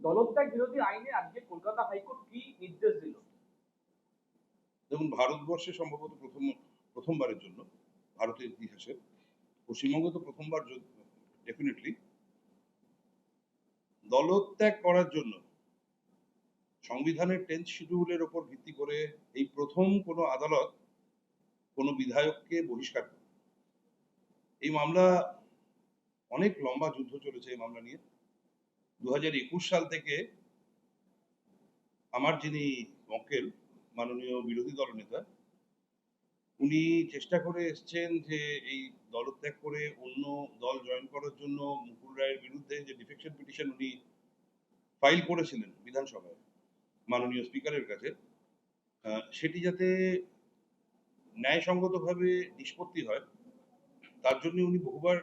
দলত্যাগ বিরোধী আইনে আজকে কলকাতা হাইকোর্ট কি নির্দেশ দিল? দেখুন, ভারতবর্ষে সম্ভবত প্রথমবারের জন্য ভারতের ইতিহাসে পশ্চিমবঙ্গ তো প্রথমবার ডেফিনেটলি দলত্যাগ করার জন্য সংবিধানের 10th শিডিউলের ওপর ভিত্তি করে এই প্রথম কোনো আদালত কোনো বিধায়ককে বহিষ্কার করে। এই মামলা অনেক লম্বা যুদ্ধ চলেছে এই মামলা নিয়ে। 2021 সাল থেকে আমার যিনি মক্কেল, মাননীয় বিরোধী দলনেতা, উনি চেষ্টা করে এসছেন যে এই দলত্যাগ করে অন্য দল জয়েন করার জন্য মুকুল রায়ের বিরুদ্ধে যে ডিফেকশন পিটিশন উনি ফাইল করেছিলেন বিধানসভায় মাননীয় স্পিকারের কাছে, সেটি যাতে ন্যায়সঙ্গতভাবে নিষ্পত্তি হয় তার জন্য উনি বহুবার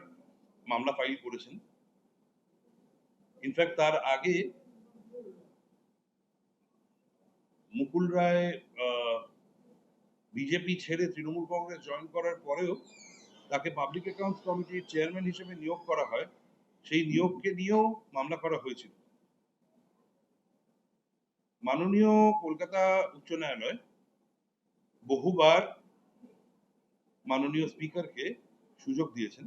মামলা ফাইল করেছেন। ইনফ্যাক্ট তার আগে মুকুল রায় বিজেপি ছেড়ে তৃণমূল কংগ্রেস জয়েন করার পরেও তাকে পাবলিক অ্যাকাউন্টস কমিটির চেয়ারম্যান হিসেবে নিয়োগ করা হয়। সেই নিয়োগকে নিয়েও মামলা করা হয়েছিল। মাননীয় কলকাতা উচ্চ ন্যায়ালয় বহুবার মাননীয় স্পিকারকে সুযোগ দিয়েছেন।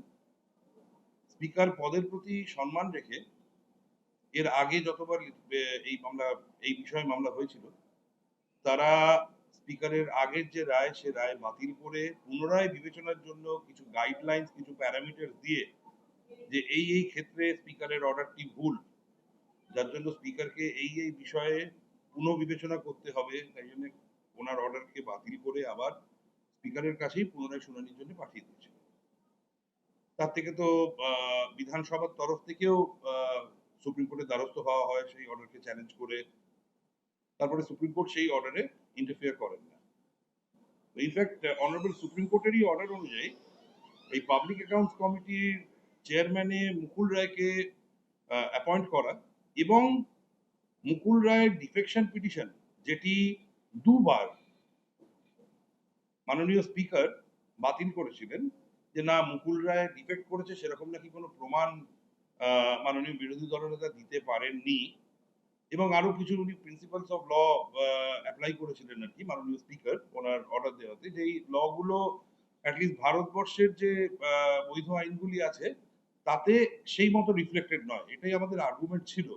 স্পিকার পদের প্রতি সম্মান রেখে এর আগে যতবার এই বিষয়ে মামলা হয়েছিল, তারা স্পিকারের আগের যে রায়, সে রায় বাতিল করে পুনরায় বিবেচনার জন্য কিছু গাইডলাইন্স, কিছু প্যারামিটার দিয়ে যে এই ক্ষেত্রে স্পিকারের অর্ডারটি ভুল, যার জন্য স্পিকারকে এই বিষয়ে পুনঃবিবেচনা করতে হবে, তাই জন্য ওনার অর্ডারকে বাতিল করে আবার স্পিকারের কাছেই পুনরায় শুনানির জন্য পাঠিয়ে দিয়েছে। তার থেকে তো বিধানসভার তরফ থেকেও সুপ্রিম কোর্টের দ্বারস্থ হওয়া হয় সেই অর্ডারকে চ্যালেঞ্জ করে। তারপরে সুপ্রিম কোর্ট সেই অর্ডারে ইন্টারফেয়ার করেন না। ইনফ্যাক্ট অনারেবল সুপ্রিম কোর্টেরই অর্ডার অনুযায়ী এই পাবলিক অ্যাকাউন্টস কমিটির চেয়ারম্যানে মুকুল রায়কে অ্যাপয়েন্ট করা এবং মুকুল রায়ের ডিফেকশন পিটিশন, যেটি দুবার মাননীয় স্পিকার বাতিল করেছিলেন যে না, মুকুল রায় ডিফেক্ট করেছে সেরকম নাকি কোনো প্রমাণ মাননীয় বিরোধী দলনেতা দিতে পারেননি, এবং আরো কিছু উনি প্রিন্সিপালস অফ ল অ্যাপ্লাই করেছিলেন আর কি মাননীয় স্পিকার ওনার অর্ডার দেওয়াতে, যে এই ল গুলো অ্যাটলিস্ট ভারতবর্ষের যে বৈধ আইনগুলি আছে তাতে সেই মতো রিফ্লেক্টেড নয়। এটাই আমাদের আর্গুমেন্ট ছিল।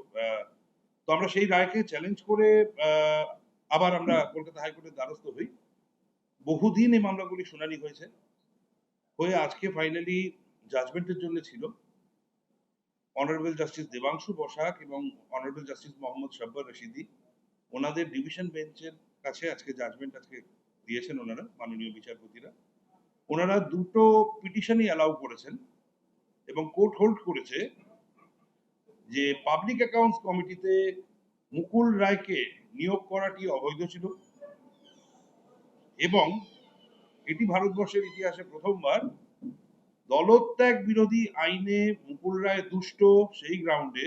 তো আমরা সেই রায়কে চ্যালেঞ্জ করে আবার আমরা কলকাতা হাইকোর্টের দ্বারস্থ হই। বহুদিন এই মামলাগুলি শুনানি হয়েছে, হয়ে আজকে ফাইনালি জাজমেন্টের জন্য ছিল। অনারেবল জাস্টিস দেবাংশু বসাক এবং অনারেবল জাস্টিস মোহাম্মদ শাব্বার রশিদি, ওনাদের ডিভিশন বেঞ্চের কাছে আজকে জাজমেন্ট দিয়েছেন ওনারা, মাননীয় বিচারপতিরা। ওনারা দুটো পিটিশনই অ্যালাউ করেছেন এবং কোর্ট হোল্ড করেছে যে পাবলিক অ্যাকাউন্টস কমিটিতে মুকুল রায়কে নিয়োগ করাটি অবৈধ ছিল এবং এটি ভারতবর্ষের ইতিহাসে প্রথমবার দলত্যাগ বিরোধী আইনে মুকুল রায় দুষ্ট সেই গ্রাউন্ডে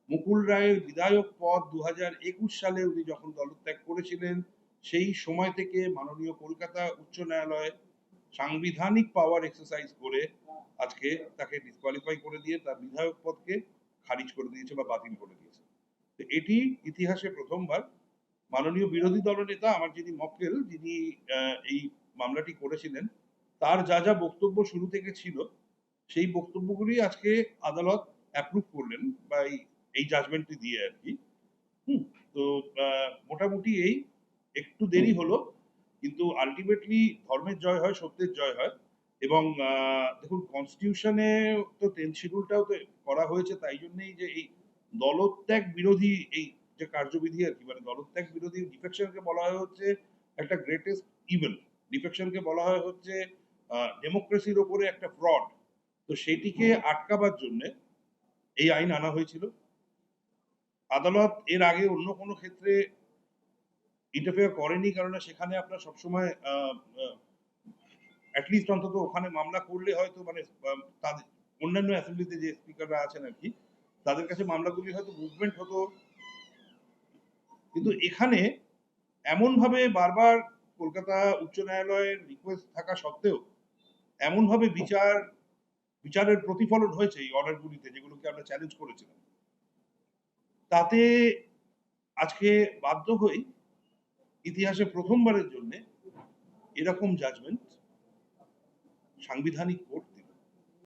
মুকুল রায়ের বিধায়ক পদ 2021 সালে উনি যখন দলত্যাগ করেছিলেন সেই সময় থেকে মাননীয় কলকাতা উচ্চ ন্যায়ালয় সাংবিধানিক পাওয়ার এক্সারসাইজ করে আজকে তাকে ডিসকোয়ালিফাই করে দিয়ে তার বিধায়ক পদকে খারিজ করে দিয়েছে বা বাতিল করে দিয়েছে। তো এটি ইতিহাসে প্রথমবার মাননীয় বিরোধী দলনেতা, আমার যিনি মক্কেল, যিনি এই মামলাটি করেছিলেন, তার যা বক্তব্য শুরু থেকে ছিল সেই বক্তব্যগুলি আজকে আদালত অ্যাপ্রুভ করলেন বা এই জাজমেন্টটি দিয়ে আর কি। তো মোটামুটি এই একটু দেরি হলো, কিন্তু আলটিমেটলি ধর্মের জয় হয়, সত্যের জয় হয়। এবং দেখুন, কনস্টিটিউশনে তো 10th শিডিউলটাও তো করা হয়েছে তাই জন্যই যে এই দলত্যাগ বিরোধী এই যে কার্যবিধি আর কি, মানে দলত্যাগ বিরোধী ডিফেকশনকে বলা হয় হচ্ছে একটা গ্রেটেস্ট ইভেল, ডিফেকশনকে বলা হয় হচ্ছে ডেমোক্রেসির ওপরে একটা ফ্রড। তো সেটিকে আটকাবার জন্য এই আইন আনা হয়েছিল। আদালত এর আগে অন্য কোনো ক্ষেত্রে ইন্টারফেয়ার করেনি, কারণ সেখানে আপনার সবসময় অ্যাটলিস্ট অন্তত ওখানে মামলা করলে হয়তো মানে তাদের অন্যান্য অ্যাসেম্বলিতে যে স্পিকাররা আছেন আর কি, তাদের কাছে মামলাগুলি হয়তো মুভমেন্ট হতো। কিন্তু এখানে এমনভাবে বারবার কলকাতা উচ্চ ন্যায়ালয়ের রিকোয়েস্ট থাকা সত্ত্বেও এমনভাবে বিচারের প্রতিফলন হয়েছে এই অর্ডারগুলিতে, যেগুলোকে আমরা চ্যালেঞ্জ করেছিলাম। তাতে আজকে বাধ্য হই ইতিহাসে প্রথমবারের জন্য এরকম জাজমেন্ট সাংবিধানিক কোর্ট